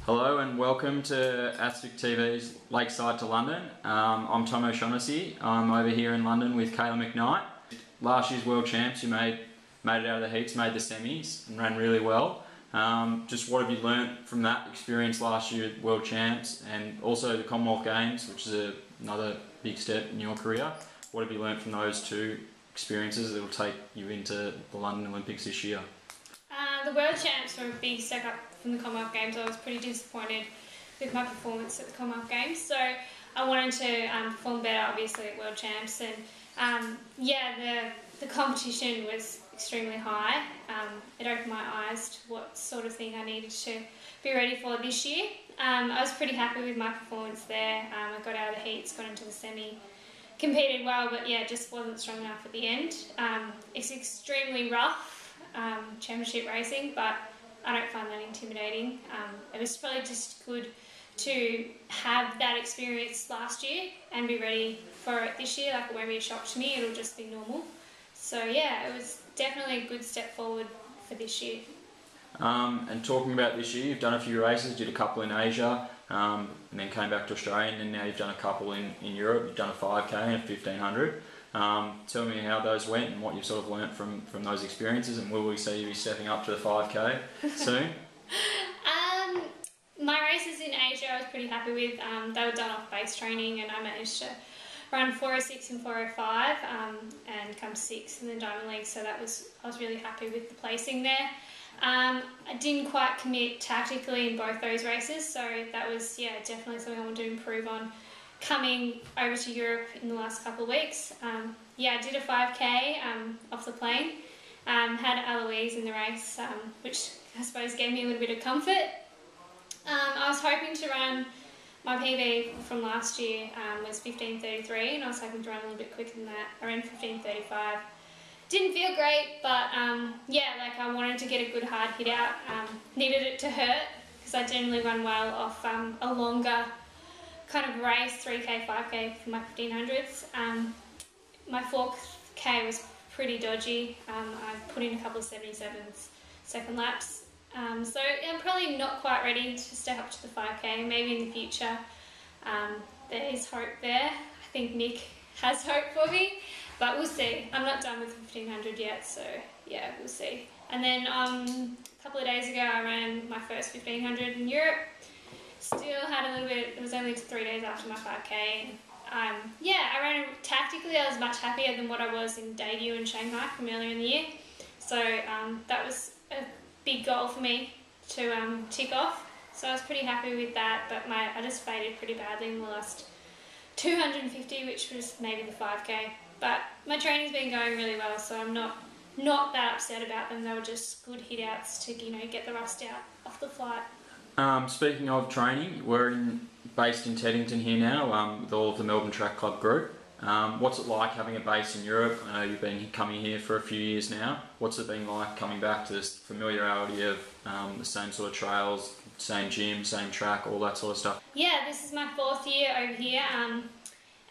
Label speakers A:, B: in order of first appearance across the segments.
A: Hello and welcome to Aspic TV's Lakeside to London. I'm Tom O'Shaughnessy. I'm over here in London with Kaila McKnight. Last year's World Champs, you made it out of the heats, made the semis and ran really well. Just what have you learnt from that experience last year at World Champs and also the Commonwealth Games, which is another big step in your career? What have you learnt from those two experiences that will take you into the London Olympics this year?
B: The World Champs were a big step up from the Commonwealth Games. I was pretty disappointed with my performance at the Commonwealth Games, so I wanted to perform better obviously at World Champs, and the competition was extremely high. It opened my eyes to what sort of thing I needed to be ready for this year. I was pretty happy with my performance there. I got out of the heats, got into the semi, competed well, but yeah, just wasn't strong enough at the end. It's extremely rough, championship racing, but I don't find that intimidating. It was probably just good to have that experience last year and be ready for it this year. Like, it won't be a shock to me, it'll just be normal. So yeah, it was definitely a good step forward for this year.
A: And talking about this year, you've done a few races, did a couple in Asia, and then came back to Australia, and then now you've done a couple in Europe. You've done a 5k and a 1500. Tell me how those went and what you've sort of learnt from those experiences, and will we see you be stepping up to the 5k soon?
B: My races in Asia I was pretty happy with. They were done off base training, and I managed to run 4:06 and 4:05 and come 6th in the Diamond League, so I was really happy with the placing there. I didn't quite commit tactically in both those races, so that was definitely something I want to improve on coming over to Europe in the last couple of weeks. I did a 5k off the plane, had Eloise in the race, which I suppose gave me a little bit of comfort. I was hoping to run, my PB from last year was 15:33, and I was hoping to run a little bit quicker than that. I ran 15:35. Didn't feel great, but I wanted to get a good hard hit out. Needed it to hurt, because I generally run well off a longer kind of race, 3k, 5k for my 1500s. My 4k was pretty dodgy. I put in a couple of 77s second laps. So I'm probably not quite ready to step up to the 5k, maybe in the future. There is hope there. I think Nick has hope for me, but we'll see. I'm not done with the 1500 yet, so yeah, we'll see. And then a couple of days ago I ran my first 1500 in Europe. Still had a little bit, it was only 3 days after my 5k. I ran tactically. I was much happier than what I was in Daegu and Shanghai from earlier in the year. So that was a big goal for me to tick off. So I was pretty happy with that, but I just faded pretty badly in the last 250, which was maybe the 5k. But my training's been going really well, so I'm not that upset about them. They were just good hit outs to get the rust out off the flight.
A: Speaking of training, we're based in Teddington here now with all of the Melbourne Track Club group. What's it like having a base in Europe? I know you've been coming here for a few years now. What's it been like coming back to this familiarity of the same sort of trails, same gym, same track, all that sort of stuff?
B: Yeah, this is my 4th year over here,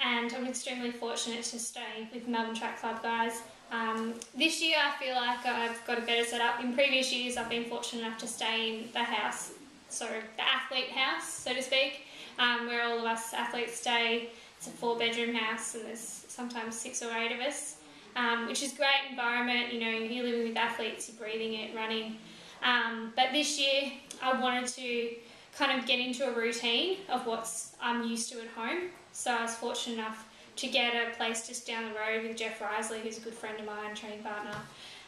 B: and I'm extremely fortunate to stay with Melbourne Track Club guys. This year I feel like I've got a better setup. In previous years I've been fortunate enough to stay in the house, the athlete house, so to speak, where all of us athletes stay. It's a 4-bedroom house, and there's sometimes 6 or 8 of us, which is great environment. You're living with athletes, you're breathing it, running. But this year I wanted to kind of get into a routine of what I'm used to at home. So I was fortunate enough to get a place just down the road with Jeff Risley, who's a good friend of mine, training partner,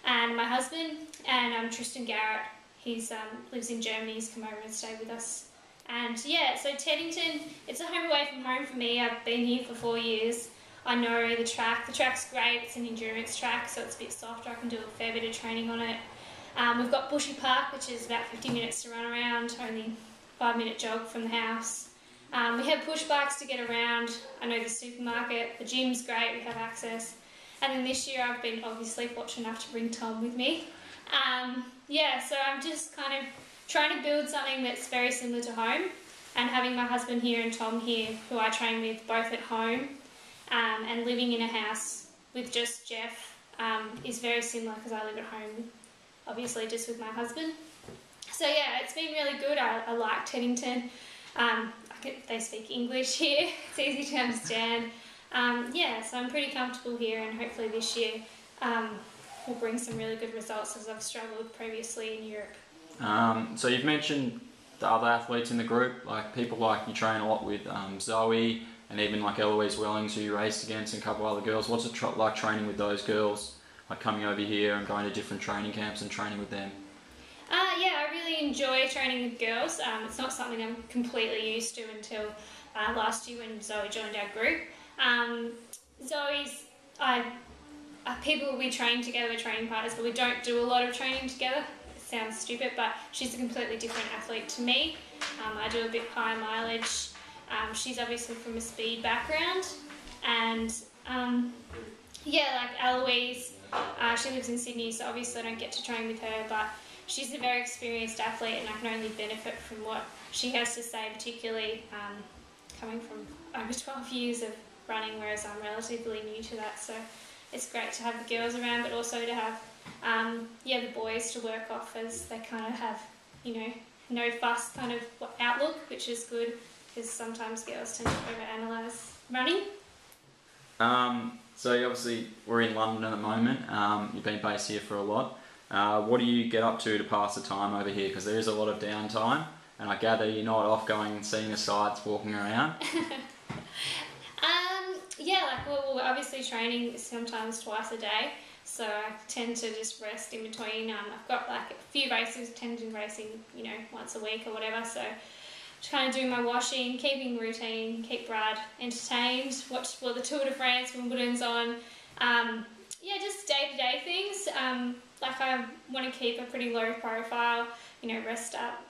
B: and my husband, and Tristan Garrett. He's lives in Germany. He's come over and stayed with us. And yeah, so Teddington, it's a home away from home for me. I've been here for 4 years. I know the track. The track's great. It's an endurance track, so it's a bit softer. I can do a fair bit of training on it. We've got Bushy Park, which is about 50 minutes to run around, only 5-minute jog from the house. We have push bikes to get around. I know the supermarket. The gym's great. We have access. And then this year I've been obviously fortunate enough to bring Tom with me. So I'm just kind of trying to build something that's very similar to home, and having my husband here and Tom here, who I train with both at home, and living in a house with just Jeff is very similar, because I live at home obviously just with my husband. So So yeah, it's been really good. I like Teddington. They speak English here. It's easy to understand. Yeah, so I'm pretty comfortable here, and hopefully this year will bring some really good results, as I've struggled previously in Europe.
A: So you've mentioned the other athletes in the group, like people like you train a lot with Zoe, and even like Eloise Wellings, who you raced against, and a couple other girls. What's it like training with those girls, like coming over here and going to different training camps and training with them?
B: Yeah, I really enjoy training with girls. It's not something I'm completely used to until last year when Zoe joined our group. People we train together, we're training partners, but we don't do a lot of training together. It sounds stupid, but she's a completely different athlete to me. I do a bit higher mileage. She's obviously from a speed background, and yeah, like Eloise, she lives in Sydney, so obviously I don't get to train with her, but she's a very experienced athlete, and I can only benefit from what she has to say, particularly coming from over 12 years of running, whereas I'm relatively new to that. So it's great to have the girls around, but also to have the boys to work off, as they kind of have, no fuss kind of outlook, which is good, because sometimes girls tend to overanalyze running.
A: So obviously we're in London at the moment. You've been based here for a lot. What do you get up to pass the time over here? Because there is a lot of downtime, and I gather you're not off going and seeing the sights, walking around.
B: We're obviously training sometimes twice a day, so I tend to just rest in between. I've got like a few races, Teddington racing, once a week or whatever, so just kind of doing my washing, keeping routine, keep Brad entertained, watch the Tour de France, Wimbledon's on. Just day-to-day things. I want to keep a pretty low profile, rest up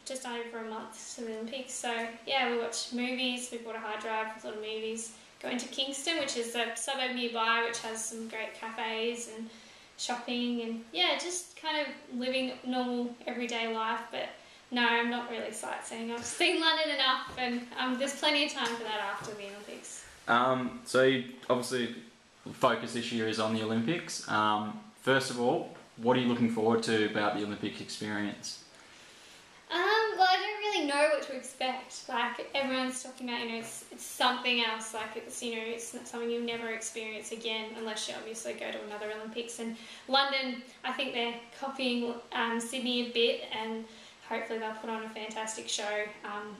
B: just over a month to the Olympics. So yeah, we watch movies, we bought a hard drive with a lot of movies. Going to Kingston, which is a suburb nearby, which has some great cafes and shopping, and yeah, just kind of living normal everyday life. But no, I'm not really sightseeing. I've seen London enough, and there's plenty of time for that after the Olympics.
A: So obviously the focus this year is on the Olympics. First of all, what are you looking forward to about the Olympic experience?
B: Well, I don't really know what to expect. Like, everyone's talking about, it's something else. Like, it's not something you'll never experience again, unless you obviously go to another Olympics. And London, I think they're copying Sydney a bit, and hopefully they'll put on a fantastic show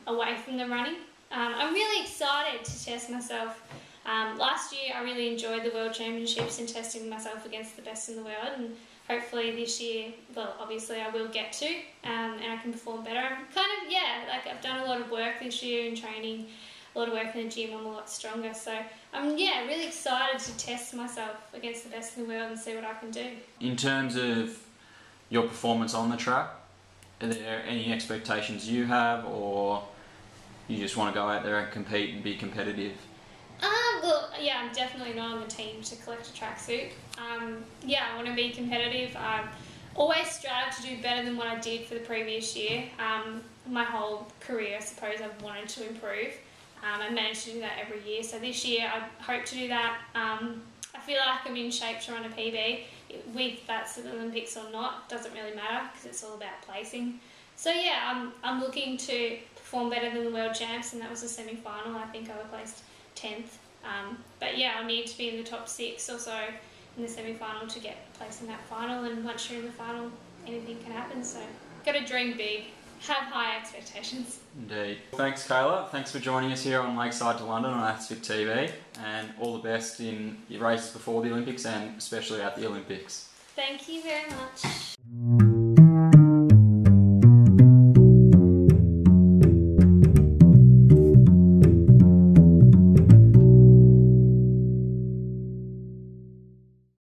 B: away from the running. I'm really excited to test myself. Last year, I really enjoyed the World Championships and testing myself against the best in the world, and hopefully this year, well, obviously I will get to, and I can perform better. I've done a lot of work this year in training, a lot of work in the gym. I'm a lot stronger, so I'm really excited to test myself against the best in the world and see what I can do. In
A: terms of your performance on the track, are there any expectations you have, or you just want to go out there and compete and be competitive?
B: I'm definitely not on the team to collect a tracksuit. I want to be competitive. I've always strived to do better than what I did for the previous year. My whole career, I suppose, I've wanted to improve. I managed to do that every year. So this year, I hope to do that. I feel like I'm in shape to run a PB. With that's the Olympics or not, doesn't really matter, because it's all about placing. So yeah, I'm looking to perform better than the world champs, and that was the semi-final. I think I placed 10th. I'll need to be in the top 6 or so in the semi-final to get a place in that final, and once you're in the final, anything can happen. So got to dream big, have high expectations.
A: Indeed. Thanks, Kaila. Thanks for joining us here on Lakeside to London on Athletics TV, and all the best in your races before the Olympics and especially at the Olympics.
B: Thank you very much.